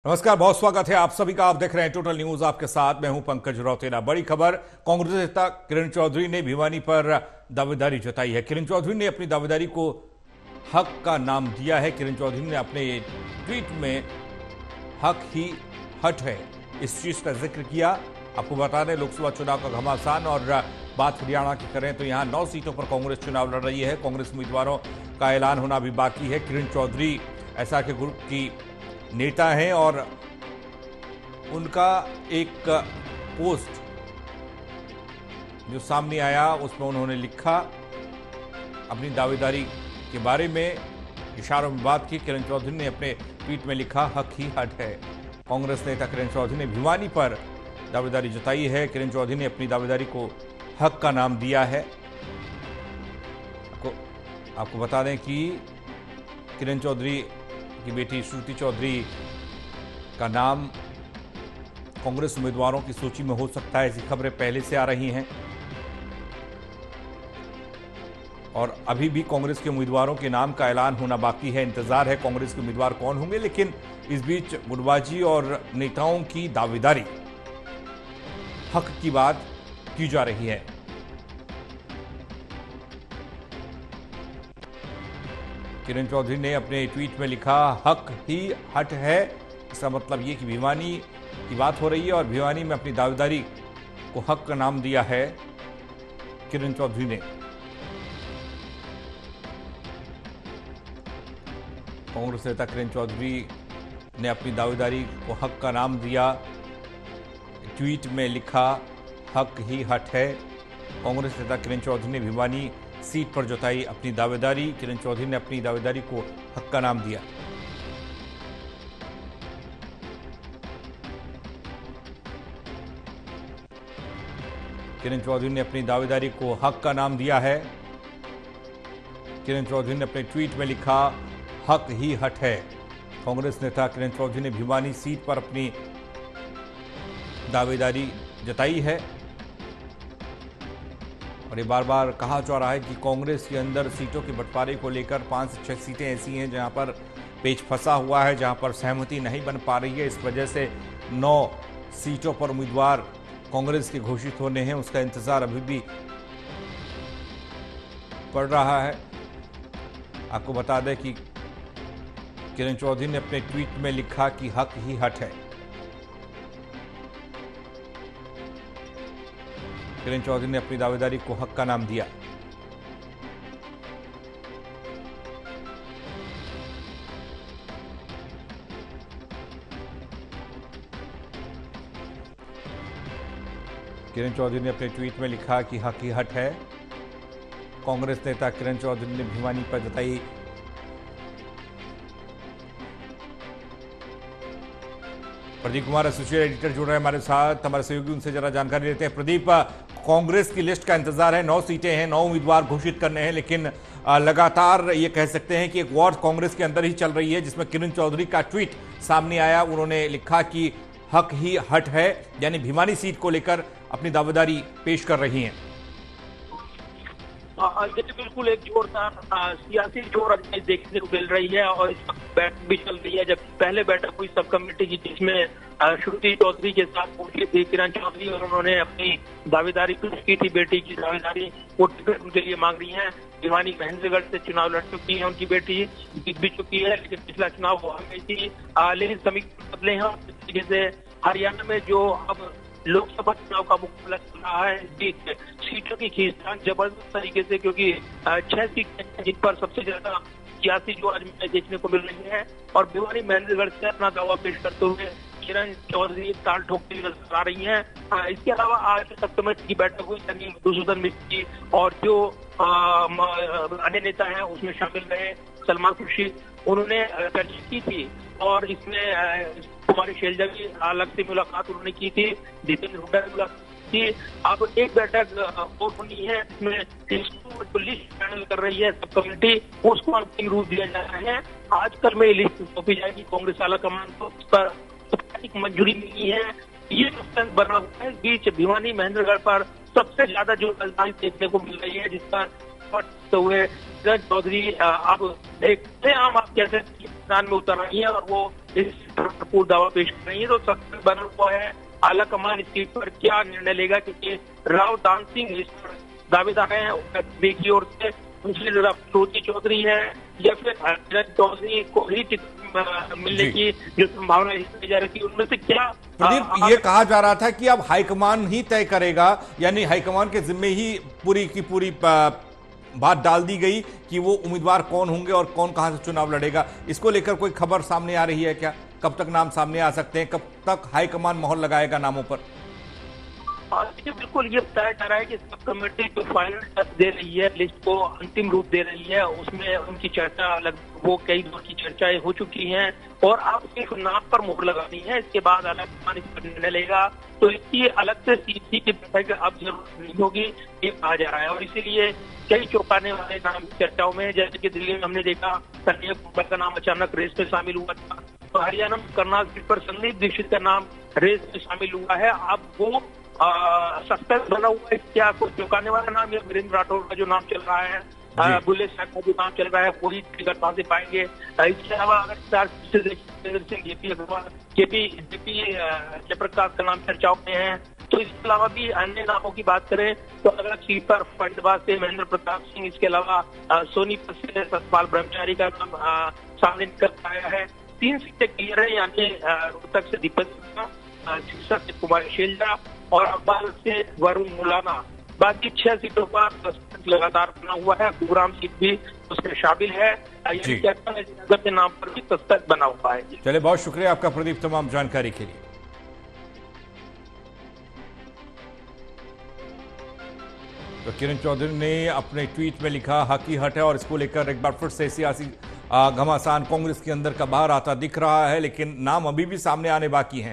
नमस्कार, बहुत स्वागत है आप सभी का। आप देख रहे हैं टोटल न्यूज, आपके साथ मैं हूं पंकज रौतेला। बड़ी खबर, कांग्रेस नेता किरण चौधरी ने भिवानी पर दावेदारी जताई है। किरण चौधरी ने अपनी दावेदारी को हक का नाम दिया है। किरण चौधरी ने अपने ट्वीट में हक ही हट है इस चीज का जिक्र किया। आपको बता दें, लोकसभा चुनाव का घमासान और बात हरियाणा की करें तो यहां 9 सीटों पर कांग्रेस चुनाव लड़ रही है। कांग्रेस उम्मीदवारों का ऐलान होना भी बाकी है। किरण चौधरी ऐसा के ग्रुप की नेता हैं और उनका एक पोस्ट जो सामने आया उसमें उन्होंने लिखा अपनी दावेदारी के बारे में, इशारों में बात की। किरण चौधरी ने अपने ट्वीट में लिखा हक ही हट है। कांग्रेस नेता किरण चौधरी ने भिवानी पर दावेदारी जताई है। किरण चौधरी ने अपनी दावेदारी को हक का नाम दिया है। आपको बता दें कि किरण चौधरी की बेटी श्रुति चौधरी का नाम कांग्रेस उम्मीदवारों की सूची में हो सकता है। ऐसी खबरें पहले से आ रही हैं और अभी भी कांग्रेस के उम्मीदवारों के नाम का ऐलान होना बाकी है। इंतजार है कांग्रेस के उम्मीदवार कौन होंगे, लेकिन इस बीच गुटबाजी और नेताओं की दावेदारी हक की बात की जा रही है। किरण चौधरी ने अपने ट्वीट में लिखा हक ही हट है। इसका मतलब ये कि भिवानी की बात हो रही है और भिवानी में अपनी दावेदारी को हक का नाम दिया है किरण चौधरी ने। कांग्रेस नेता किरण चौधरी ने अपनी दावेदारी को हक का नाम दिया। ट्वीट में लिखा हक ही हट है। कांग्रेस नेता किरण चौधरी ने भिवानी सीट पर जताई अपनी दावेदारी। किरण चौधरी ने अपनी दावेदारी को हक का नाम दिया। किरण चौधरी ने अपनी दावेदारी को हक का नाम दिया है। किरण चौधरी ने अपने ट्वीट में लिखा हक ही हट है। कांग्रेस नेता किरण चौधरी ने भिवानी सीट पर अपनी दावेदारी जताई है और ये बार बार कहा जा रहा है कि कांग्रेस के अंदर सीटों के बंटवारे को लेकर 5 से 6 सीटें ऐसी हैं जहां पर पेच फंसा हुआ है, जहां पर सहमति नहीं बन पा रही है। इस वजह से 9 सीटों पर उम्मीदवार कांग्रेस के घोषित होने हैं, उसका इंतजार अभी भी पड़ रहा है। आपको बता दें कि किरण चौधरी ने अपने ट्वीट में लिखा कि हक ही हट है। किरण चौधरी ने अपनी दावेदारी को हक का नाम दिया। किरण चौधरी ने अपने ट्वीट में लिखा कि हक ही हट है। कांग्रेस नेता किरण चौधरी ने भिवानी पर जताई प्रदीप कुमार एसोसिएट एडिटर जुड़ रहे हैं हमारे साथ, हमारे सहयोगी, उनसे जरा जानकारी लेते हैं। प्रदीप, कांग्रेस की लिस्ट का इंतजार है, 9 सीटें हैं, 9 उम्मीदवार घोषित करने हैं, लेकिन लगातार ये कह सकते हैं कि एक वॉर कांग्रेस के अंदर ही चल रही है, जिसमें किरण चौधरी का ट्वीट सामने आया। उन्होंने लिखा कि हक ही हट है, यानी भिवानी सीट को लेकर अपनी दावेदारी पेश कर रही हैं। बिल्कुल एक जोरदार सियासी जोर देखने को मिल रही है और इस वक्त बैठक भी चल रही है। जबकि पहले बैठक हुई सब कमेटी की, जिसमें श्रुति चौधरी के साथ पहुंची थी किरण चौधरी और उन्होंने अपनी दावेदारी पेश की थी। बेटी की दावेदारी वो टिकट उनके लिए मांग रही है। भिवानी महेंद्रगढ़ से चुनाव लड़ चुकी है, उनकी बेटी जीत भी चुकी है, लेकिन पिछला चुनाव वो हार गई थी। लेकिन समीकरण बदले हैं और इस तरीके से हरियाणा में जो अब लोकसभा चुनाव का मुकाबला चल रहा है, इस बीच सीटों की खींचतान जबरदस्त तरीके से, क्योंकि 6 सीटें जिन पर सबसे ज्यादा सियासी जो आज देखने को मिल रही है और भिवानी महेंद्रगढ़ से अपना दावा पेश करते हुए किरण चौधरी ताल ठोकती हुई नजर आ रही हैं। इसके अलावा आज सब कमेटी की बैठक हुई, यानी मधुसूदन मिस्त्री और जो अन्य नेता हैं उसमें शामिल रहे सलमान खुर्शीद, उन्होंने चर्चा की थी और इसमें कुमारी शैलजा की अलग से मुलाकात उन्होंने की थी, जितेंद्र हुड्डा की मुलाकात की। अब एक बैठक और होनी है, इसमें इसको लिस्ट फाइनल कर रही है सब कमेटी, उसको अंतिम रूप दिया जा रहा है। आज कल में लिस्ट सौंपी जाएगी कांग्रेस आला कमान को, उस पर मंजूरी मिली है। ये सस्पेंस बना हुआ है। इस बीच भिवानी महेंद्रगढ़ पर सबसे ज्यादा जो राजधानी देखने को मिल रही है, जिस पर हुए किरण चौधरी अब देखते हैं हम आप कैसे मैदान में उतर रही है और वो इस भरपूर दावा पेश कर रही है। तो सस्पेंस बना हुआ है आला कमान इस सीट पर क्या निर्णय लेगा, क्योंकि राव दान सिंह इस पर दावेदार हैं की ओर से, उनकी श्रुति चौधरी है या फिर किरण चौधरी को ही टिकट मिलने की जो संभावना दी जा रही थी, उनमें से क्या प्रदीप ये कहा जा रहा था कि अब हाईकमान ही तय करेगा, यानी हाईकमान के जिम्मे ही पूरी की पूरी बात डाल दी गई कि वो उम्मीदवार कौन होंगे और कौन कहां से चुनाव लड़ेगा। इसको लेकर कोई खबर सामने आ रही है क्या? कब तक नाम सामने आ सकते हैं? कब तक हाईकमान मोहर लगाएगा नामों पर? देखिए बिल्कुल ये बताया जा रहा है कि सब कमेटी जो फाइनल टच दे रही है, लिस्ट को अंतिम रूप दे रही है, उसमें उनकी चर्चा वो कई दौर की चर्चाएं हो चुकी हैं और अब सिर्फ नाम पर मोहर लगानी है। इसके बाद अलग इस पर निर्णय लेगा, तो इसकी अलग से सीसी की बैठक अब जरूरत नहीं होगी, ये कहा जा रहा है। और इसीलिए कई चौंकाने वाले नाम चर्चाओं में, जैसे कि दिल्ली में हमने देखा कन्हैया कुमार का नाम अचानक रेस में शामिल हुआ था, तो हरियाणा में करनाल सीट पर संदीप दीक्षित का नाम रेस में शामिल हुआ है। अब वो सस्पेंस बना हुआ है, क्या कोई चौंकाने वाला नाम या वीरेंद्र राठौर का जो नाम चल रहा है, बुल्ले शाह का जो नाम चल रहा है, वही टिकट वहां से पाएंगे। इसके अलावा अगर जेपी जयप्रकाश का नाम चर्चाओं में है, तो इसके अलावा भी अन्य नामों की बात करें तो अलग अलग सीट पर फरीदाबाद से महेंद्र प्रताप सिंह, इसके अलावा सोनीपत से सतपाल ब्रह्मचारी का नाम सामने निकल आया है। 3 सीटें क्लियर है, यानी रोहतक से दीपक सिरसा से कुमार शैलजा और अब्बाल से वरुण मुलाना। बाकी 6 सीटों पर लगातार बना हुआ है, गुरुग्राम सीट भी उसमें शामिल है, के नाम पर भी सस्पेंस बना हुआ है। चलिए बहुत शुक्रिया आपका प्रदीप तमाम जानकारी के लिए। तो किरण चौधरी ने अपने ट्वीट में लिखा हक ही हट है और इसको लेकर एक बार फिर से सियासी घमासान कांग्रेस के अंदर का बाहर आता दिख रहा है, लेकिन नाम अभी भी सामने आने बाकी हैं।